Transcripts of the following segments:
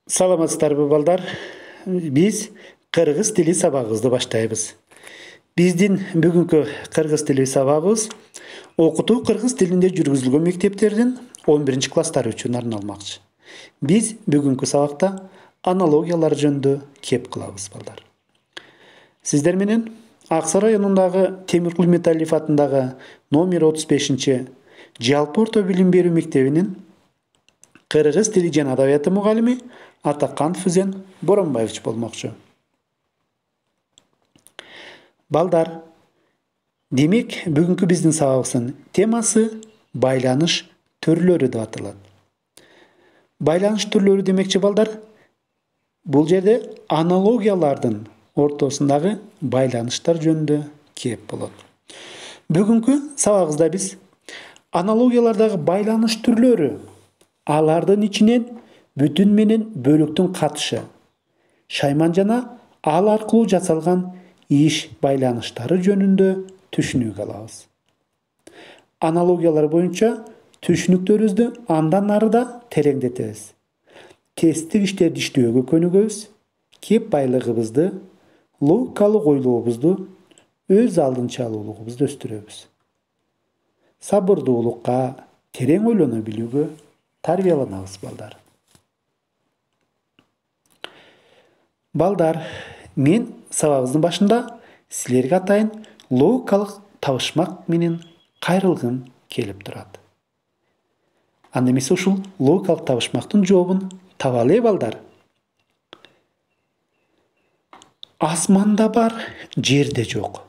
Саламатсыздарбы балдар? Биз кыргыз тили сабагыбызды баштайбыз. Биздин бүгүнкү кыргыз тили сабагыбыз окутуу кыргыз тилинде жүргүзүлгөн мектептердин 11 класстары үчүн арналмакчы. Биз бүгүнкү сабакта аналогиялар жөнүндө кеп кылабыз балдар. Сиздер менен Аксай районундагы Темиркул Металлиев атындагы номер 35 жалпы орто билим берүү мектебинин кыргыз тили жана адабияты мугалими Атаканов Үзен Боронбаевич болмокчу. Балдар, демек бүгүнкү биздин сабагыбыздын темасы байланыш түрлөрү деп аталат. Байланыш түрлөрү демекчи балдар, бул жерде аналогиялардын ортосундагы байланыштар жөнүндө кеп болот. Бүгүнкү сабагыбызда биз аналогиялардагы байланыш түрлөрү, алардын ичинен бүтүн менен бөлүктүн катышы, шайман жана ал аркылуу жасалган иш байланыштары жөнүндө түшүнүк алабыз. Аналогиялар боюнча түшүнүктөрүбүздү андан ары да тереңдетебиз. Тесттик иштерди иштөөгө көнүгөбүз, кеп байлыгыбызды, логикалык ойлообузду, өз алдынчалуулугубузду өстүрөбүз. Сабырдуулукка, терең ойлоно билүүгө тарбияланабыз балдар. Балдар, мен сабагыбыздын башында силерге атайын логикалык табышмак менен кайрылгым келип турат. Анда эмесе ушул логикалык табышмактын жообун табалы балдар. Асманда бар, жерде жок.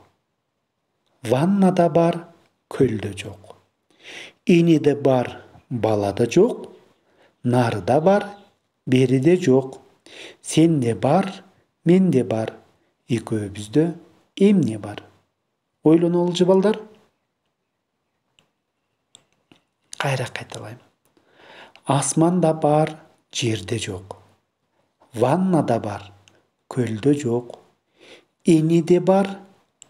Ваннада бар, көлдө жок. Энеде бар, балада жок. Нарыда бар, бериде жок. Сенде бар, менде бар. Экөөбүздө эмне бар? Ойлонолучу балдар. Кайра кайталайм. Асманда бар, жерде жок. Ваннада бар, көлдө жок. Энеде бар,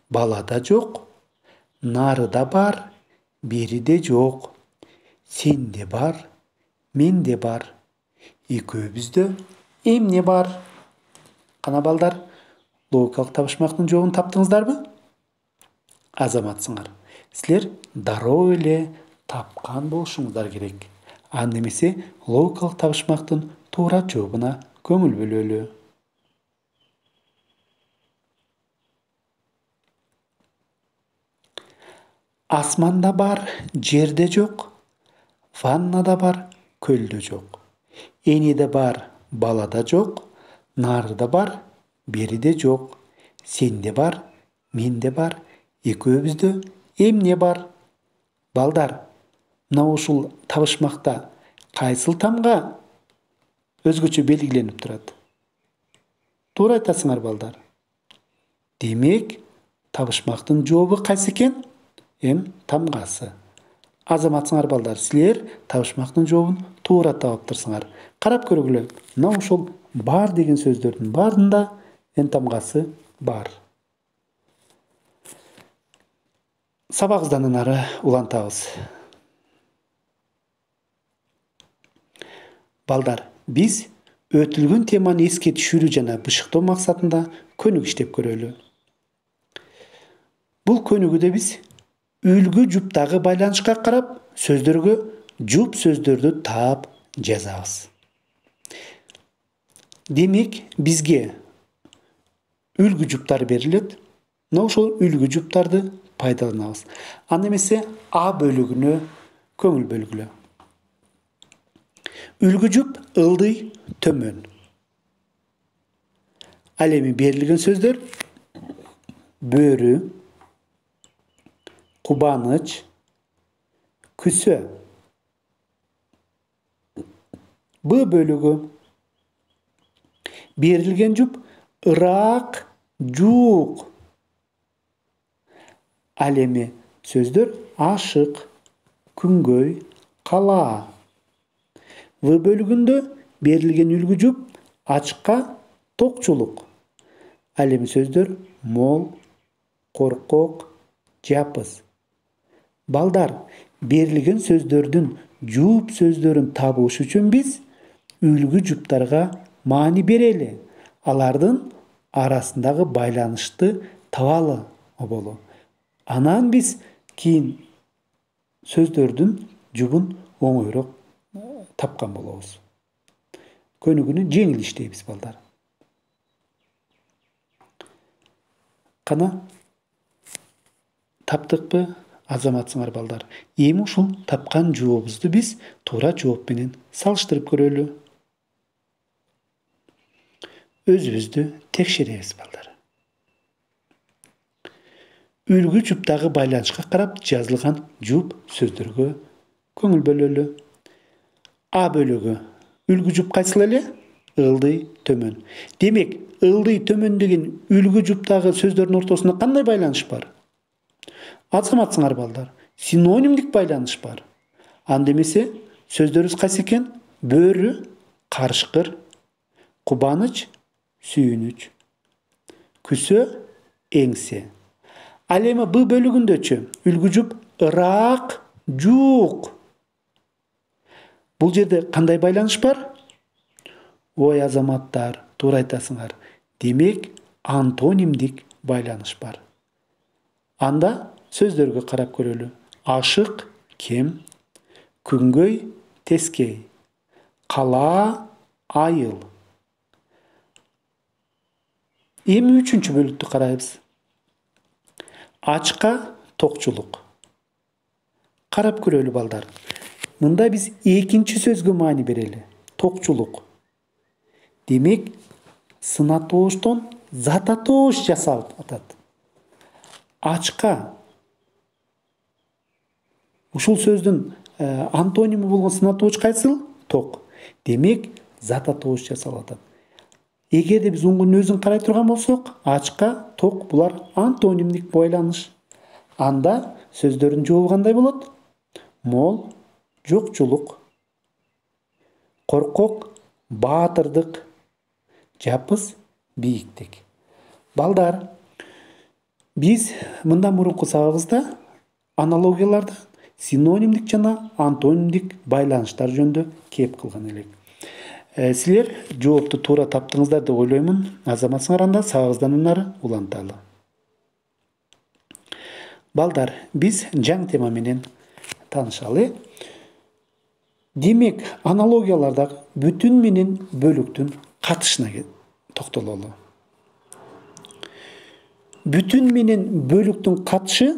балада жок. Нарыда бар, бериде жок. Сенде бар, менде бар. Экөөбүздө эмне бар? Кана балдар, логикалык табышмактын жообун таптыңыздарбы? Азаматсыңар. Силер дароо эле тапкан болушуңуздар керек. Анда эмесе логикалык табышмактын туура жообуна көңүл бөлөлү. Асманда бар, жерде жок. Ваннада бар, көлдө жок. Энеде бар, балада жок. Нарыда бар, бериде жок. Сенде бар, менде бар. Экөөбүздө эмне бар? Балдар, мына ушул табышмакта кайсыл тамга өзгөчө белгиленип турат? Туура айтасыңар балдар. Демек, табышмактын жообу кайсы экен? Тамгасы. Азаматсыңар балдар, силер табышмактын жообун туура таптырсыңар. Карап көргүлө. Мына ушул бар деген сөздөрдүн баарында тамгасы бар. Сабагыбыздан ары улантабыз. Балдар, биз өтүлгөн теманы эске түшүрүү жана бышыктоо максатында көнүк иштеп көрөлү. Бул көнүгүдө биз үлгү жуптагы байланышка карап сөздөргө жуп сөздөрдү таап жазабыз. Демек, бизге үлгү жуптар берилет. Мына ошол үлгү жуптарды пайдаланабыз. Анда эмесе А бөлүгүнө көңүл бөлгүлө. Үлгү жуп ылдый, төмөн. Ал эми берилген сөздөр бөрү, кубаныч, күсө. Б бөлүгү берилген жуп ырак, жуук. Ал эми сөздөр ашык, күнгөй, калаа. В бөлүгүндө берилген үлгү жуп ачыкка, токчулук. Ал эми сөздөр мол, коркок, жапыз. Балдар, берилген сөздөрдүн жууп сөздөрүн табыш үчүн биз үлгү жуптарга маани берели. Алардын арасындагы байланышты табалы болу. Анан биз кийин сөздөрдүн жубун оңойрок тапкан болобуз. Көнүгүүнү жеңил иштейбиз балдар. Кана таптыкпы, азаматсыңар балдар? Эми ушул тапкан жообубузду биз туура жооп менен салыштырып көрөлү. Өзүбүздү текшеребиз балдар. Үлгү жуптагы байланышка карап жазылган жуп сөздөргө көңүл бөлөлү. А бөлүгү. Үлгү жуп кайсыл эле? Ылдый төмөн. Демек, ылдый төмөн деген үлгү жуптагы сөздөрдүн ортосунда кандай байланыш бар? Азаматсыңар балдар, синонимдик байланыш бар. Анда эмесе сөздөрүбүз кайсы экен? Бөрү, карышкыр, кубаныч, сүйүнүч, күсө, эңсе. Ал эми Б бөлүгүндөчү үлгү жуп ыраак, жуук. Бул жерде кандай байланыш бар? Ой азаматтар, туура айтасыңар. Демек, антонимдик байланыш бар. Анда сөздөргө карап көрөлү. Ашык, кем, күнгөй, тескей, калаа, айыл. Эми 3-чү бөлүктү карайбыз. Ачка, токчулук. Карап көрөлү балдар. Мында биз 2-чи сөзгө маани берели. Токчулук. Демек, сынатооштон зататоош жасалып атат. Ачка. Ушул сөздүн антоними болгон сынатоош кайсыл? Ток. Демек, зататоош жасалып атат. Эгерде биз уңгунун өзүн карай турган болсок, ачка, ток булар антонимдик байланыш. Анда сөздөрдүн жообу кандай болот? Мол, жокчулук. Коркок, баатырдык. Жапыз, бийиктик. Балдар, биз мындан мурунку сабагыбызда аналогияларда синонимдик жана антонимдик байланыштар жөнүндө кеп кылган элек. Силер жоопту туура таптыңыздар деп ойлоймун. Азаматсыңар, анда сабагыбыздан нары уланталы. Балдар, биз жаңы тема менен таанышалы. Демек, аналогияларда бүтүн менен бөлүктүн катышына токтололу. Бүтүн менен бөлүктүн катышы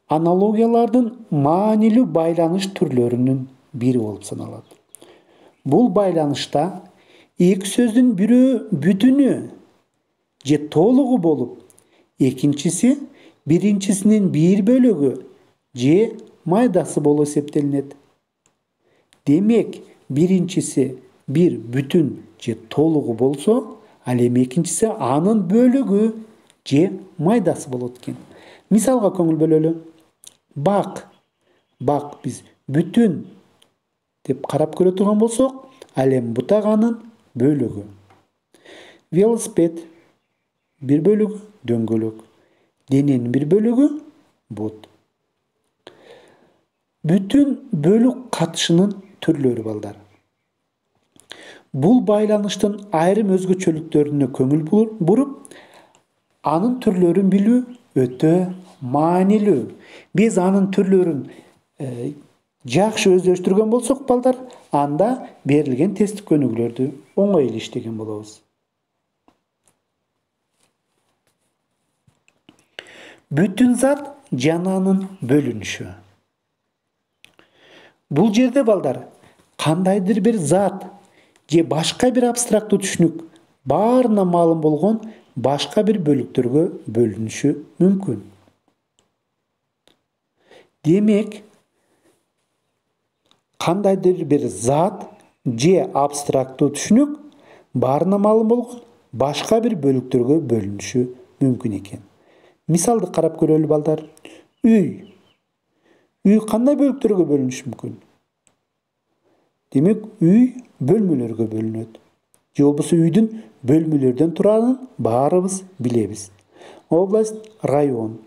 аналогиялардын маанилүү байланыш түрлөрүнүн бири болуп саналат. Бул байланышта эки сөздүн бирөө бүтүнү же толугу болуп, экинчиси биринчисинин бир бөлүгү же майдасы болуп эсептелинет. Демек, биринчиси бир бүтүн же толугу болсо, ал эми экинчиси анын бөлүгү же майдасы болот экен. Мисалга көңүл бөлөлү. Бак. Бак биз бүтүн деп карап көрө турган болсок, ал эми бутак анын бөлүгү. Велосипед бир бөлүгү дөңгөлөк. Дененин бир бөлүгү бут. Бүтүн бөлүк катышынын түрлөрү балдар. Бул байланыштын айрым өзгөчөлүктөрүнө көңүл буруп, анын түрлөрүн билүү өтө маанилүү. Биз анын түрлөрүн жакшы өздөштүргөн болсок балдар, анда берилген тесттик көнүгүүлөрдү оңой эле иштеген болобуз. Бүтүн зат жана анын бөлүнүшү. Бул жерде балдар, кандайдыр бир зат же башка бир абстрактуу түшүнүк баарына маалым болгон башка бир бөлүктөргө бөлүнүшү мүмкүн. Демек, кандайдыр бир зат же абстрактуу түшүнүк баарына маалым болгон башка бир бөлүктөргө бөлүнүшү мүмкүн экен. Мисалды карап көрөлү балдар. Үй. Үй кандай бөлүктөргө бөлүнүшү мүмкүн? Демек, үй бөлмөлөргө бөлүнөт. Же болбосо үйдүн бөлмөлөрдөн туранын баарыбыз билебиз. Область, район.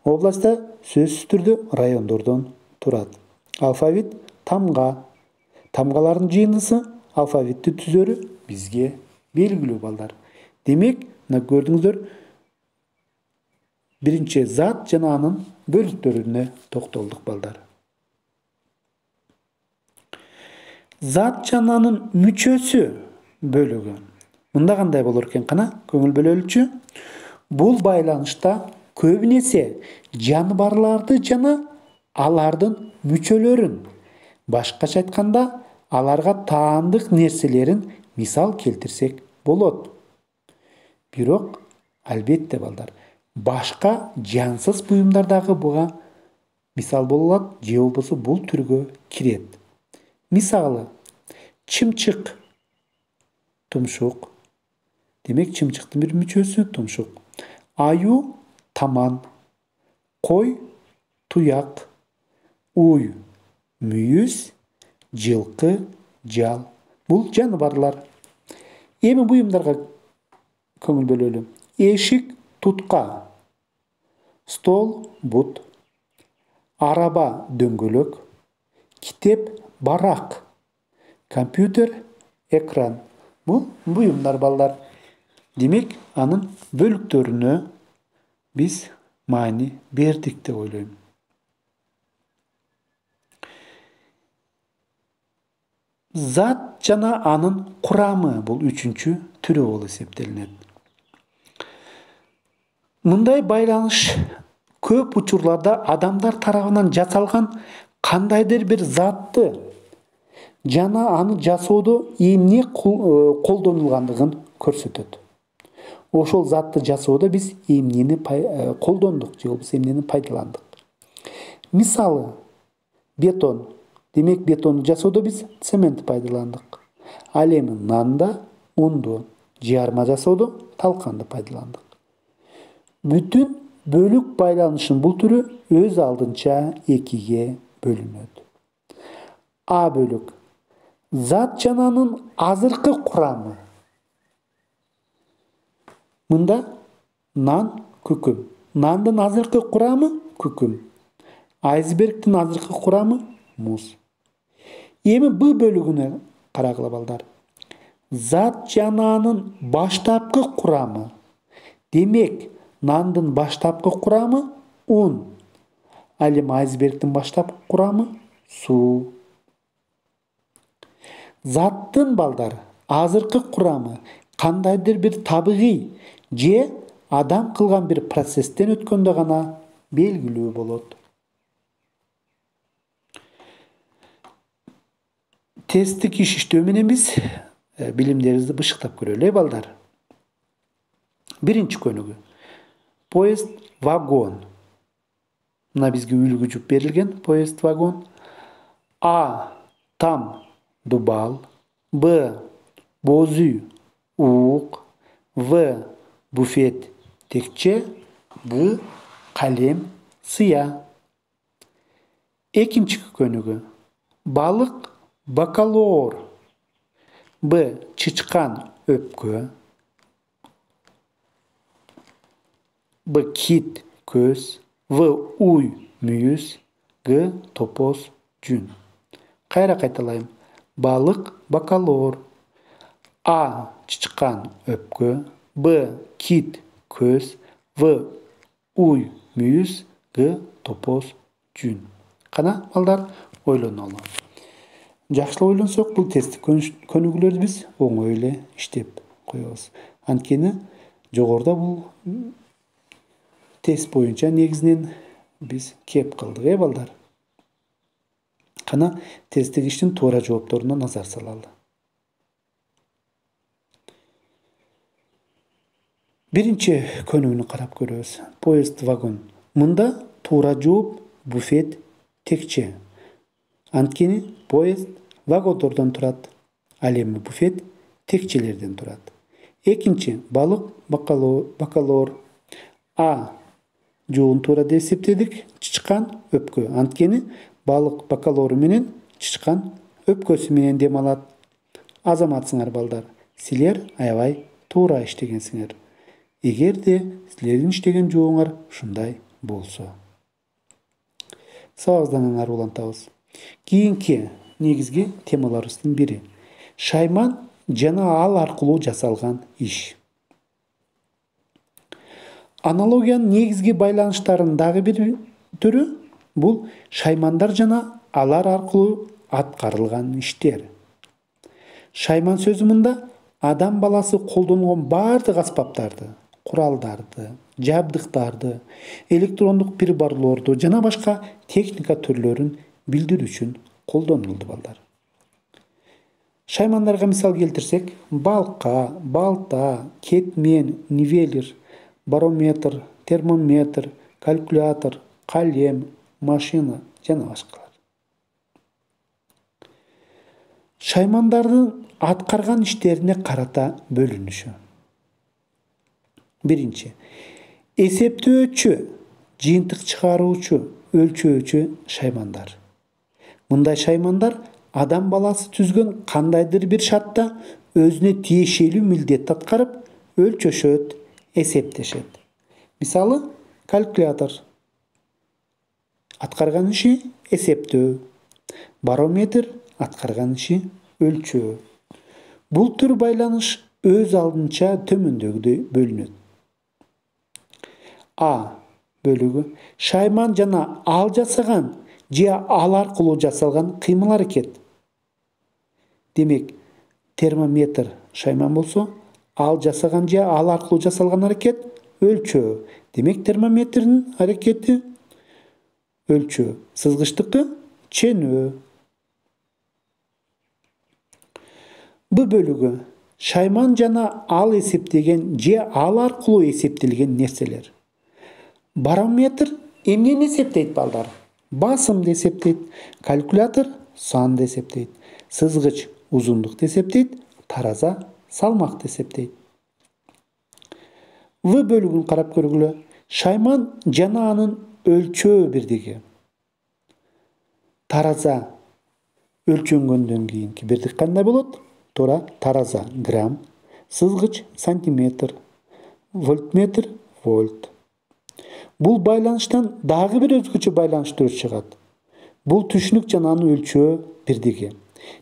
Областта сөзсүз түрдө райондордон турат. Алфавит тамга. Тамгалардын жыйындысы алфавитти түзөрү бизге белгилүү балдар. Демек, мына көрдүңүздөр, биринчи зат жана анын бөлүктөрүнө токтолдук балдар. Зат жана анын мүчөсү бөлүгү. Мында кандай болор экен кана? Көңүл бөлөлүчү. Бул байланышта көбүнесе жаныбарларды жана алардын мүчөлөрүн, башкача айтканда, аларга таандык нерселерин мисал келтирсек болот. Бирок, албетте балдар, башка жансыз буюмдар дагы буга мисал боло алат, же болбосо бул түргө кирет. Мисалы, чымчык, тумшук. Демек, чымчыктын бир мүчөсү тумшук. Аю, таман. Кой, туяк. Уй, мүйүз. Жылкы, жал. Бул жаныбарлар. Эми буюмдарга көңүл бөлөлү. Эшик, тутка. Стол, бут. Араба, дөңгөлөк. Китеп, барак. Компьютер, экран. Бул буюмдар балдар. Демек, анын бөлүктөрүнө биз маани бердик деп ойлойм. Зат жана анын курамы бул үчүнчү түрү болуп эсептелинет. Мындай байланыш көп учурларда адамдар тарабынан жасалган кандайдыр бир затты жана аны жасоодо эмне колдонулгандыгын көрсөтөт. Ошол затты жасоодо биз эмнени колдондук же болбосо эмнени пайдаландык. Мисалы, бетон. Демек, бетонду жасоодо биз цемент пайдаландык. Ал эми нанда унду, жарма жасоодо талканды пайдаландык. Бүтүн бөлүк байланышын бул түрү өз алдынча экиге бөлүнөт. А бөлүк. Зат жана анын азыркы курамы. Мында нан, күкүм. Нандын азыркы курамы күкүм. Айсбергдин азыркы курамы муз. Эми Б бөлүгүнө карагыла балдар. Зат жана анын баштапкы курамы. Демек, нандын баштапкы курамы ун. Ал эми айсбергдин баштапкы курамы суу. Заттын балдар азыркы курамы кандайдыр бир табигый же адам кылган бир процесстен өткөндө гана белгилүү болот. Тесттик иш иштөө менен биз билимдерибизди бышыктап көрөлү, балдар. Биринчи көнүгүү. Поезд, вагон. Мына бизге үлгү берилген поезд, вагон. А. Там, дубал. Б. Боз үй, уук. В. Буфет, текче. Г. Калем, сыя. Экинчи көнүгүү. Балык, бакалоор. Б. Чычкан, өпкө. Б. Кит, көз. В. Уй, мүйүз. Г. Топоз, жүн. Кайра кайталайм. Балык, бакалоор. А. Чычкан, өпкө. Б. Кит, көз. В. Уй, мүйүз. Г. Топоз, жүн. Кана балдар, ойлонолу. Жакшылап ойлонсок, бул тесттик көнүгүүлөрдү биз оңой эле иштеп коебуз. Анткени жогоруда бул тест боюнча негизинен биз кеп кылдык, балдар. Кана тесттик иштин туура жоопторуна назар салалы. Биринчи көнүгүүнү карап көрөбүз. Поезд, вагон. Мында туура жооп буфет, текче. Анткени поезд вагондордон турат, ал эми буфет текчелерден турат. Экинчи, балык, бакалоор. А. Жообун туура деп эсептедик. Чычкан, өпкө. Анткени балык бакалоору менен чычкан өпкөсү менен дем алат. Азаматсыңар, балдар. Силер аябай туура иштегенсиңер. Эгерде силердин иштеген жообуңар ушундай болсо. Сабагыбыздан ары улантабыз. Кийинки негизги темаларыбыздын бири. Шайман жана ал аркылуу жасалган иш. Аналогиянын негизги байланыштарынын дагы бир түрү бул шаймандар жана алар аркылуу аткарылган иштер. Шайман сөзү мында адам баласы колдонгон бардык аспаптарды, куралдарды, жабдыктарды, электрондук приборлорду жана башка техника түрлөрүн билдирүү үчүн колдонулду балдар. Шаймандарга мисал келтирсек, балка, балта, кетмен, нивелир, барометр, термометр, калькулятор, калем, машина жана башкалар. Шаймандардын аткарган иштерине карата бөлүнүшү. Биринчи, эсептөөчү, жыйынтык чыгаруучу, өлчөөчү шаймандар. Мындай шаймандар адам баласы түзгөн кандайдыр бир шартта өзүнө тиешелүү милдетти аткарып, өлчөшөт, эсептешет. Мисалы, калькулятор аткарган иши эсептөө, барометр аткарган иши өлчөө. Бул түр байланыш өз алдынча төмөндөгүдөй бөлүнөт. А бөлүгү шайман жана ал жасаган же ал аркылуу жасалган кыймыл-аракет. Демек, термометр шайман болсо, ал жасаган же ал аркылуу жасалган аракет өлчөө. Демек, термометрдин аракети өлчөө. Сызгычтыкты ченөө. Б бөлүгү шайман жана ал эсептеген же ал аркылуу эсептелген нерселер. Барометр эмнени эсептейт балдар? Басымды эсептейт. Калькулятор санды эсептейт. Сызгыч узундукту эсептейт. Тараза салмакты эсептейт. В бөлүгүн карап көргүлө. Шайман жана анын өлчөө бирдиги. Тараза өлчөнгөндөн кийинки бирдик кандай болот? Туура, тараза грамм, сызгыч сантиметр, вольтметр вольт. Бул байланыштан дагы бир өзгөчө байланыш түрү чыгат. Бул түшүнүк жана анын өлчөө бирдиги.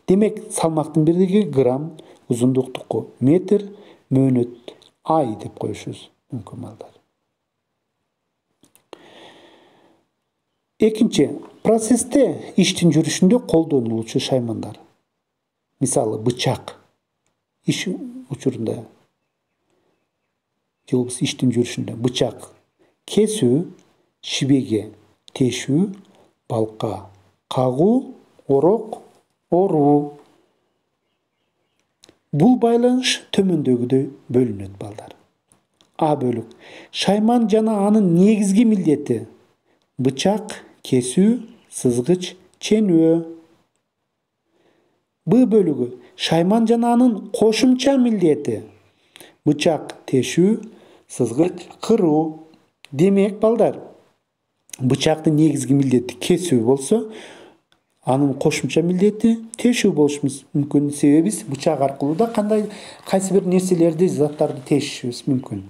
Демек, салмактын бирдиги грамм, узундуктуку метр, мөөнөт ай деп коюшубуз мүмкүн балдар. Экинчи, процессте иштин жүрүшүндө колдонулуучу шаймандар. Мисалы, бычак иш учурунда же болбосо иштин жүрүшүндө бычак кесүү, шибеге тешүү, балка кагуу, орок оруу. Бул байланыш төмөндөгүдөй бөлүнөт балдар. А бөлүк шайман жана анын негизги милдети: бычак кесүү, сызгыч ченөө. Б бөлүгү шайман жана анын кошумча милдети: бычак тешүү, сызгыч кыруу. Демек, балдар, бычактын негизги милдети кесүү болсо, анын кошумча милдети тешүү болушу мүмкүн. Себеби биз бычак аркылуу да кайсы бир нерселерди, заттарды тешишибиз мүмкүн.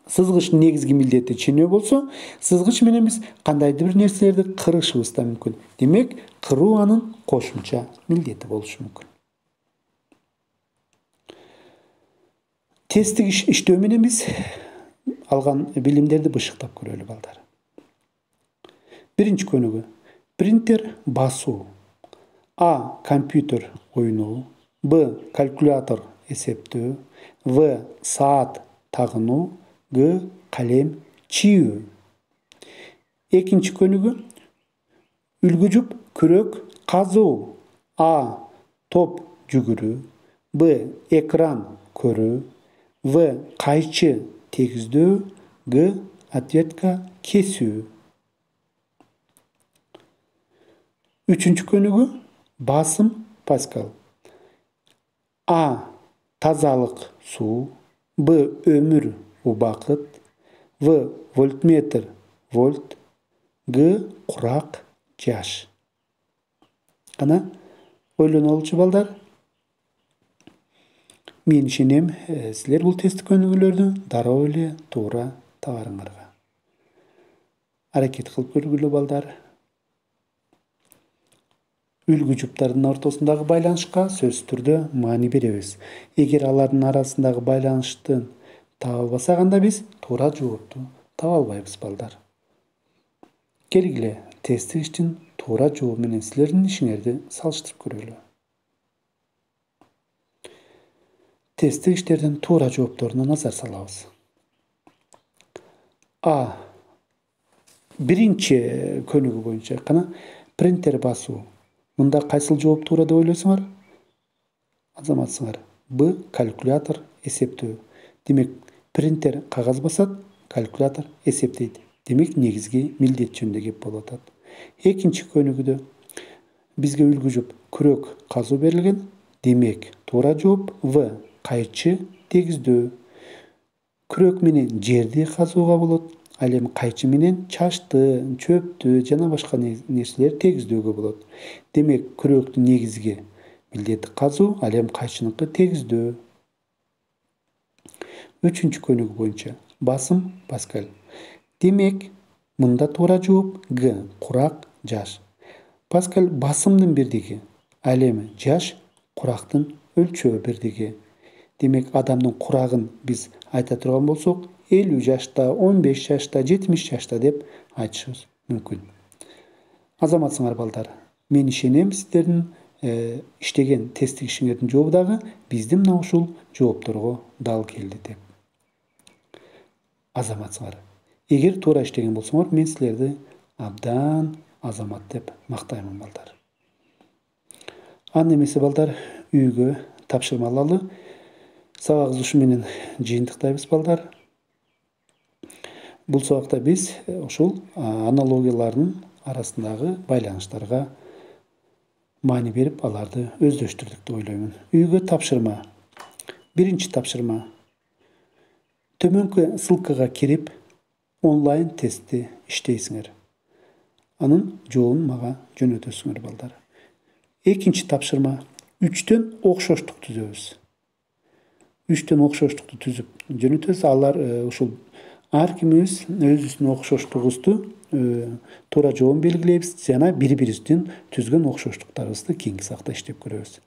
Сызгычтын негизги милдети ченөө болсо, сызгыч менен биз кандайдыр бир нерселерди кырышыбыз да мүмкүн. Демек, кыруу анын кошумча милдети болушу мүмкүн. Тесттик иштөө менен биз алган билимдерди бышыктап көрөлү балдар. Биринчи көнүгүү: принтер басуу. А. Компьютер ойноо. Б. Калькулятор эсептөө. В. Саат тагынуу. Г. Калем чийүү. Экинчи көнүгүү: үлгү жуп, күрөк казуу. А. Топ жүгүрүү. Б. Экран көрүү. В. Кайчы тегиздөө. Г. Ответка кесүү. Үчүнчү көнүгүү: басым паскал. А. Тазалык суу. Б. Өмүр убакыт. В. Вольтметр вольт. Г. Курак жаш. Кана ойлонолучу балдар. Мен ишенем, силер бул тесттик көнүгүүлөрдү дароо эле туура табарыңарга. Аракет кылып көргүлө балдар. үлгү жуптардын ортосундагы байланышка сөзсүз түрдө маани беребиз. Эгер алардын арасындагы байланыштын таба албасак, анда биз туура жоопту таба албайбыз балдар. Келгиле тесттик иштин туура жообу менен силердин ишиңерди салыштырып көрөлү. Тесттик иштердин туура жоопторуна назар салабыз. А. Биринчи көнүгүү боюнча айтканда принтер басуу. Мында кайсыл жооп туура деп ойлойсуңар? Азаматсыңар. Б. Калькулятор эсептөө. Демек, принтер кагаз басат, калькулятор эсептейт. Демек, негизги милдет жөнүндө кеп болуп атат. Экинчи көнүгүүдө бизге үлгү жуп күрөк казуу берилген. Демек, туура жооп В. Кайчы тегиздөө. Күрөк менен жерди казууга болот. Ал эми кайчы менен чачты, чөптү жана башка нерселер тегиздөөгө болот. Демек, күрөктүн негизги милдети казуу, ал эми кайчыныкы тегиздөө. Үчүнчү көнүгүү боюнча басым Паскаль. Демек, мында туура жооп Г. Курак, жаш. Паскаль басымдын бирдиги, ал эми жаш курактын өлчөө бирдиги. Демек, адамдын курагын биз айта турган болсок, 50 жашта, 15 жашта, 70 жашта деп айтышыбыз мүмкүн. Азаматсыңар балдар, мен ишенем сиздердин иштеген тесттик ишиңердин жообу дагы биздин мына ушул жоопторго дал келди деп. Азаматсыңар. Эгер туура иштеген болсоңор, мен силерди абдан азамат деп мактаймын балдар. Аны эмесе балдар, үйгө тапшырма алалы. Сабагыбызды ушу менен жыйынтыктайбыз балдар. Бул сабакта биз ушул аналогиялардын арасындагы байланыштарга маани берип, аларды өздөштүрдүк деп ойлоймун. Үйгө тапшырма. Биринчи тапшырма. Төмөнкү ссылкага кирип, онлайн тестти иштейсиңер. Анын жообун мага жөнөтөсүңөр балдар. Экинчи тапшырма. 3төн окшоштук түзөбүз. 3төн окшоштукту түзүп жөнөтөбүз. Алар ушул ар кимибиз өзүбүздүн окшоштугубузду туура жообун белгилейбиз жана бири-бирибиздин түзгөн окшоштуктарыбызды кийинки сабакта иштеп көрөбүз.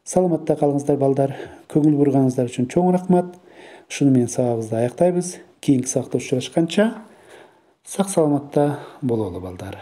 Саламатта калыңыздар балдар. Көңүл бурганыңыздар үчүн чоң рахмат. Ушуну менен сабагыбызды аяктайбыз. Кийинки сабакта учурашканча сак саламатта бололу балдар.